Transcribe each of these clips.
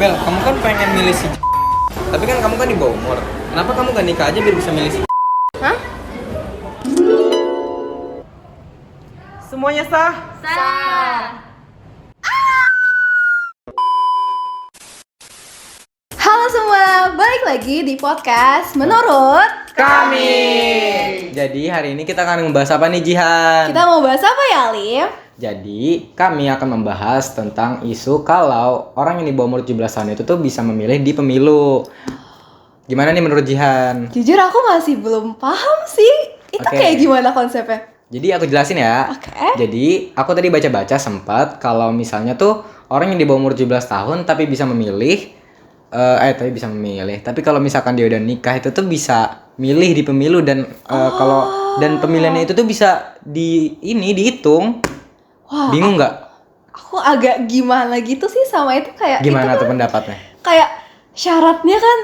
Bel, kamu kan pengen milih si tapi kan kamu kan di bawah umur. Kenapa kamu gak nikah aja biar bisa milih si Hah? Semuanya sah? Sah. Halo semua, balik lagi di podcast Menurut Kami. Jadi hari ini kita akan membahas apa nih, Jihan? Kita mau bahas apa ya, Alif? Jadi kami akan membahas tentang isu kalau orang yang di bawah umur 17 tahun itu tuh bisa memilih di pemilu. Gimana nih menurut Jihan? Jujur aku masih belum paham sih. Itu Oke. kayak gimana konsepnya? Jadi aku jelasin ya. Oke. Jadi aku tadi baca-baca sempat kalau misalnya tuh orang yang di bawah umur 17 tahun tapi bisa memilih tapi kalau misalkan dia udah nikah itu tuh bisa milih di pemilu dan kalau dan pemilihannya itu tuh bisa dihitung. Wah, Bingung nggak? aku agak gimana gitu sih sama itu kayak Gimana itu tuh pendapatnya? kayak syaratnya kan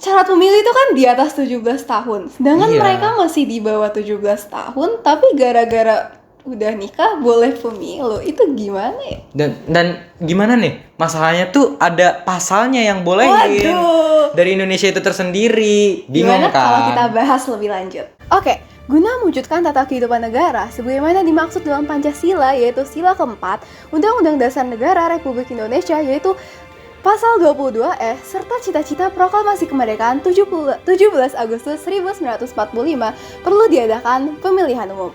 syarat pemilih itu kan di atas 17 tahun. Sedangkan Iya. mereka masih di bawah 17 tahun tapi gara-gara udah nikah boleh pemilu. Itu gimana ya? Dan gimana nih? Masalahnya tuh ada pasalnya yang bolehin. Waduh. Dari Indonesia itu tersendiri. Bingung Gimana kan? kalau kita bahas lebih lanjut? Oke, guna mewujudkan tata kehidupan negara sebagaimana dimaksud dalam Pancasila yaitu sila keempat Undang-Undang Dasar Negara Republik Indonesia yaitu Pasal 22E serta cita-cita proklamasi kemerdekaan 17 Agustus 1945 perlu diadakan pemilihan umum.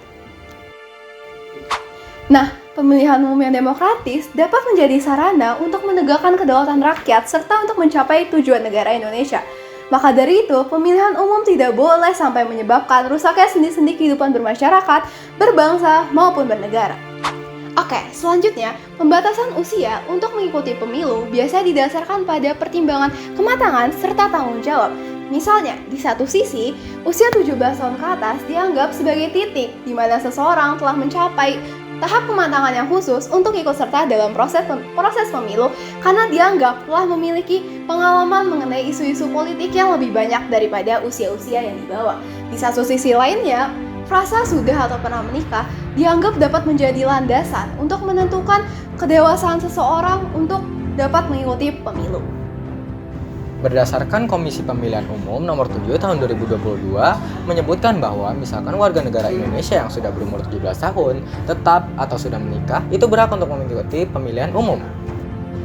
Nah, pemilihan umum yang demokratis dapat menjadi sarana untuk menegakkan kedaulatan rakyat serta untuk mencapai tujuan negara Indonesia. Maka dari itu, pemilihan umum tidak boleh sampai menyebabkan rusaknya sendi-sendi kehidupan bermasyarakat, berbangsa, maupun bernegara. Oke, selanjutnya, pembatasan usia untuk mengikuti pemilu biasa didasarkan pada pertimbangan kematangan serta tanggung jawab. Misalnya, di satu sisi, usia 17 tahun ke atas dianggap sebagai titik di mana seseorang telah mencapai tahap kematangan yang khusus untuk ikut serta dalam proses pemilu karena dianggap telah memiliki pengalaman mengenai isu-isu politik yang lebih banyak daripada usia-usia yang dibawa. Di satu sisi lainnya, frasa sudah atau pernah menikah dianggap dapat menjadi landasan untuk menentukan kedewasaan seseorang untuk dapat mengikuti pemilu. Berdasarkan Komisi Pemilihan Umum Nomor 7 Tahun 2022 menyebutkan bahwa misalkan warga negara Indonesia yang sudah berumur 17 tahun tetap atau sudah menikah itu berhak untuk mengikuti pemilihan umum.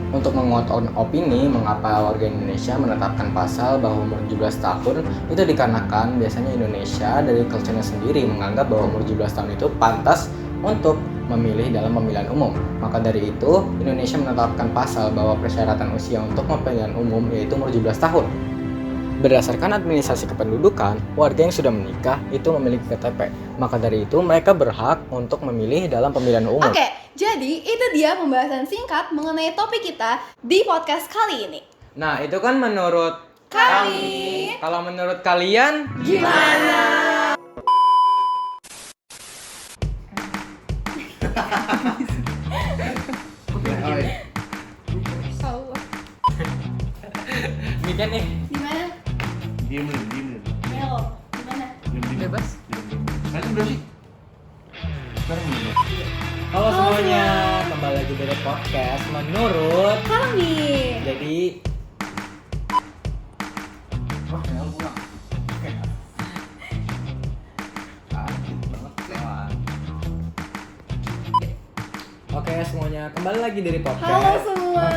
Untuk menguatkan opini mengapa warga Indonesia menetapkan pasal bahwa umur 17 tahun itu dikarenakan biasanya Indonesia dari culture-nya sendiri menganggap bahwa umur 17 tahun itu pantas untuk memilih dalam pemilihan umum. Maka dari itu, Indonesia menetapkan pasal bahwa persyaratan usia untuk pemilihan umum yaitu umur 17 tahun. Berdasarkan administrasi kependudukan, warga yang sudah menikah itu memiliki KTP. Maka dari itu, mereka berhak untuk memilih dalam pemilihan umum. Oke, jadi itu dia pembahasan singkat mengenai topik kita di podcast kali ini. Nah, itu kan menurut Kami. Kalau menurut kalian Gimana? Mikir nih. Gimana? Diem lu. Melo, gimana? Bebas. Kalian udah sih? Sekarang belum. Halo semuanya, kembali lagi dari podcast menurut. Kami. Jadi Wah, kenal pulang. Oke semuanya, kembali lagi dari Halo podcast. semua.